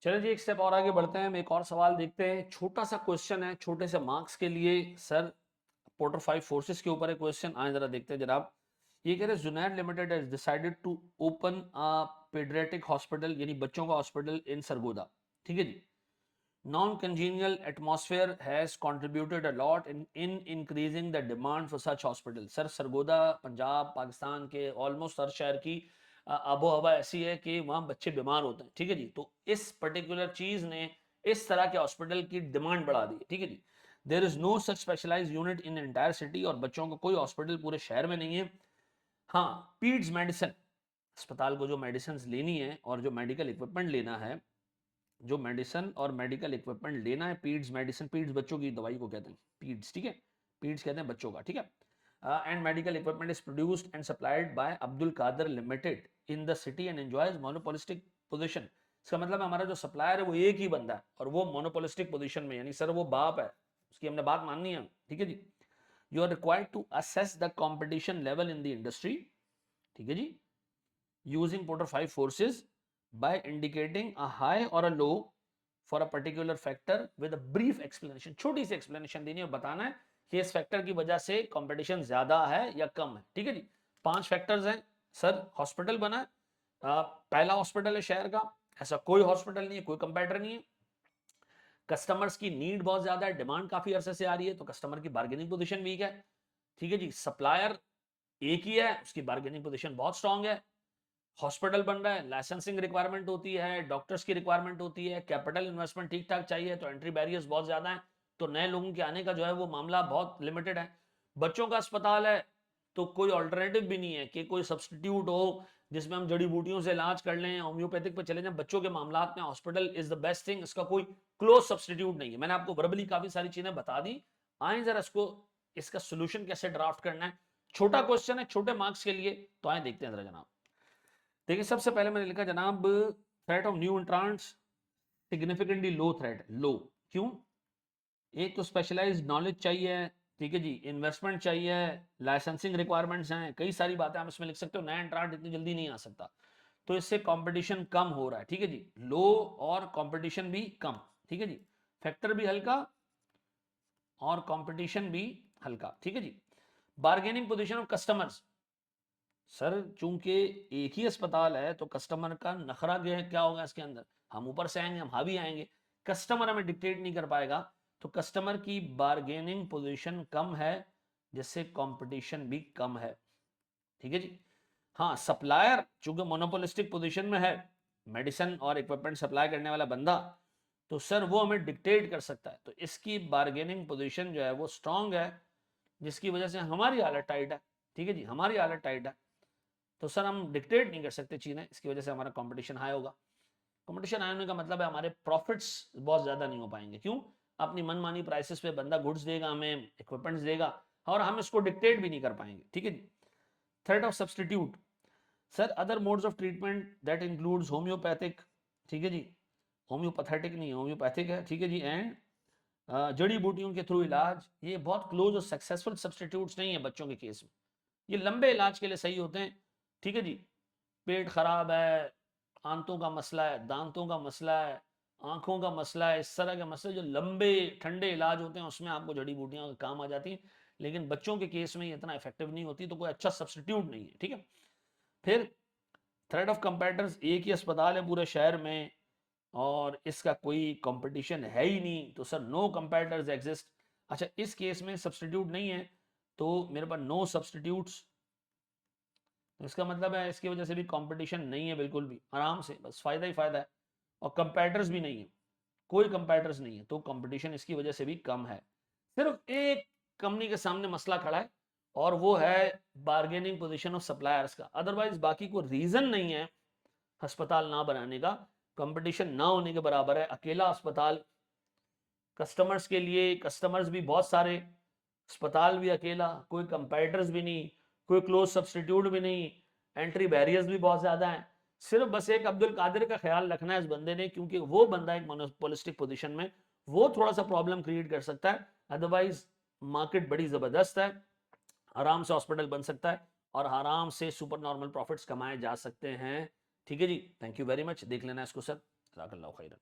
चलिए जी, एक स्टेप और आगे बढ़ते हैं। हम एक और सवाल देखते हैं। छोटा सा क्वेश्चन है, छोटे से मार्क्स के लिए सर। पोर्टर 5 फोर्सेस के ऊपर है क्वेश्चन। आए जरा देखते हैं जनाब। ये कह रहे हैं Junaid limited has decided to open a pediatric hospital, यानी बच्चों का हॉस्पिटल इन सरगोदा। ठीक है जी। Non congenial atmosphere has contributed a lot in increasing the demand for such hospital. Sir Sargodha Punjab Pakistan के ऑलमोस्ट हर शहर की आबो हवा ऐसी है कि वहाँ बच्चे बीमार होते हैं। ठीक है जी। तो इस पर्टिकुलर चीज ने इस तरह के हॉस्पिटल की डिमांड बढ़ा दी है। ठीक है जी। There is no such specialized unit in entire city, और बच्चों का कोई हॉस्पिटल पूरे शहर में नहीं है। हाँ, पीड्स मेडिसिन अस्पताल को जो मेडिसिन लेनी है और जो मेडिकल इक्विपमेंट लेना है, जो मेडिसिन और मेडिकल इक्विपमेंट लेना है, पीड्स मेडिसिन, पीड्स बच्चों की दवाई को कहते हैं पीड्स। ठीक है, पीड्स कहते हैं बच्चों का। ठीक है। And medical equipment is produced and supplied by Abdul Kadar limited in the city and enjoys monopolistic position. इसका मतलब हमारा जो सप्लायर है वो एक ही बंदा है और वो मोनोपोलिस्टिक पोजीशन में, यानी सर वो बाप है, उसकी हमने बात माननी है। ठीक है जी। You are required to assess the competition level in the industry. ठीक है जी। Using Porter 5 forces by indicating a high or a low for a particular factor with a brief explanation। छोटी सी एक्सप्लेनेशन देनी है, बताना है कि इस फैक्टर की वजह से कंपटीशन ज्यादा है या कम है। ठीक है जी। 5 फैक्टर्स हैं सर। हॉस्पिटल बना है, पहला हॉस्पिटल है शहर का, ऐसा कोई हॉस्पिटल नहीं है, कोई कंपेटिटर नहीं है। कस्टमर्स की नीड बहुत ज्यादा है, डिमांड काफी अरसे से आ रही है, तो कस्टमर की बार्गेनिंग पोजीशन वीक है। ठीक है जी। सप्लायर एक ही है, उसकी बार्गेनिंग पोजीशन बहुत स्ट्रांग है। हॉस्पिटल बन रहा है, लाइसेंसिंग रिक्वायरमेंट होती है, डॉक्टर्स की रिक्वायरमेंट होती है, कैपिटल इन्वेस्टमेंट ठीक ठाक चाहिए, तो एंट्री बैरियर्स बहुत ज्यादा है, तो नए लोगों के आने का जो है वो मामला बहुत लिमिटेड है। बच्चों का अस्पताल है, तो कोई ऑल्टरनेटिव भी नहीं है कि कोई सब्सटीट्यूट हो जिसमें हम जड़ी बूटियों से इलाज कर लें, होम्योपैथिक पे चले जाएं। बच्चों के मामला में hospital is the best thing, इसका कोई क्लोज सब्सटीट्यूट नहीं है। मैंने आपको वर्बली काफी सारी चीजें बता दी। आए जरा इसको, इसका सोल्यूशन कैसे ड्राफ्ट करना है। छोटा क्वेश्चन है, छोटे मार्क्स के लिए, तो आए देखते हैं जरा जनाब। देखिए सबसे पहले मैंने लिखा जनाब, threat of new entrants significantly low threat. Low क्यों? एक तो स्पेशलाइज्ड नॉलेज चाहिए, ठीक है जी, इन्वेस्टमेंट चाहिए, लाइसेंसिंग रिक्वायरमेंट्स हैं, कई सारी बातें आप इसमें लिख सकते हो। नया एंट्रांट इतनी जल्दी नहीं आ सकता, तो इससे कंपटीशन कम हो रहा है। ठीक है जी। लो और कंपटीशन भी कम। ठीक है जी। फैक्टर भी हल्का और कंपटीशन भी हल्का। ठीक है जी। Bargaining position of customers. Sir चूंकि एक ही अस्पताल है तो कस्टमर का नखरा क्या होगा इसके अंदर, हम ऊपर से आएंगे, हम हावी आएंगे, कस्टमर हमें डिक्टेट नहीं कर पाएगा, तो कस्टमर की बार्गेनिंग पोजीशन कम है, जिससे कंपटीशन भी कम है। ठीक है जी। हाँ, सप्लायर चूंकि मोनोपोलिस्टिक पोजीशन में है, मेडिसिन और इक्विपमेंट सप्लाई करने वाला बंदा, तो सर वो हमें डिक्टेट कर सकता है, तो इसकी बार्गेनिंग पोजीशन जो है वो स्ट्रांग है, जिसकी वजह से हमारी हालत टाइट है। ठीक है जी, हमारी हालत टाइट है, तो सर हम डिक्टेट नहीं कर सकते चीजें, इसकी वजह से हमारा कंपटीशन हाई होगा। कंपटीशन हाई होने का मतलब है हमारे प्रॉफिट्स बहुत ज्यादा नहीं हो पाएंगे। क्यों? अपनी मनमानी प्राइसेस पे बंदा गुड्स देगा, हमें इक्विपमेंट्स देगा, और हम इसको डिक्टेट भी नहीं कर पाएंगे। ठीक है जी। Threat of substitute. Sir other modes of treatment that includes homeopathic. ठीक है जी। होम्योपैथेटिक नहीं, होम्योपैथिक है। ठीक है जी। एंड जड़ी बूटियों के थ्रू इलाज, ये बहुत क्लोज और सक्सेसफुल सब्सटीट्यूट्स नहीं है बच्चों के केस में, ये लंबे इलाज के लिए सही होते हैं। ठीक है जी। पेट खराब है, आंतों का मसला है, दांतों का मसला है, आंखों का मसला है, इस तरह के मसले जो लंबे ठंडे इलाज होते हैं उसमें आपको जड़ी बूटियां काम आ जाती हैं, लेकिन बच्चों के केस में ये इतना इफेक्टिव नहीं होती, तो कोई अच्छा सब्सटीट्यूट नहीं है। ठीक है। फिर थ्रेड ऑफ कंपेटिटर्स, एक ही अस्पताल है पूरे शहर में और इसका कोई कंपटीशन है ही नहीं, तो सर नो कंपेटिटर्स एग्जिस्ट। अच्छा, इस केस में सब्सटीट्यूट नहीं है, तो मेरे पास नो सब्सटीट्यूट्स, तो इसका मतलब है इसकी वजह से भी कंपटीशन नहीं है बिल्कुल भी, आराम से बस फायदा ही फायदा है, और कंपेटिटर्स भी नहीं है, कोई कंपेटिटर्स नहीं है, तो कंपटीशन इसकी वजह से भी कम है। सिर्फ एक कंपनी के सामने मसला खड़ा है, और वो है बार्गेनिंग पोजीशन ऑफ सप्लायर्स का। अदरवाइज बाकी कोई रीजन नहीं है अस्पताल ना बनाने का, कंपटीशन ना होने के बराबर है। अकेला अस्पताल कस्टमर्स के लिए, कस्टमर्स भी बहुत सारे, अस्पताल भी अकेला, कोई कंपेटिटर्स भी नहीं, कोई क्लोज सब्सटीट्यूट भी नहीं, एंट्री बैरियर्स भी बहुत ज्यादा हैं। सिर्फ बस एक अब्दुल कादिर का ख्याल रखना है इस बंदे ने, क्योंकि वो बंदा एक मोनोपोलिस्टिक पोजीशन में, वो थोड़ा सा प्रॉब्लम क्रिएट कर सकता है। अदरवाइज मार्केट बड़ी जबरदस्त है, आराम से हॉस्पिटल बन सकता है और आराम से सुपर नॉर्मल प्रॉफिट्स कमाए जा सकते हैं। ठीक है जी। थैंक यू वेरी मच, देख लेना इसको सर। जज़ाकल्लाहु खैरन।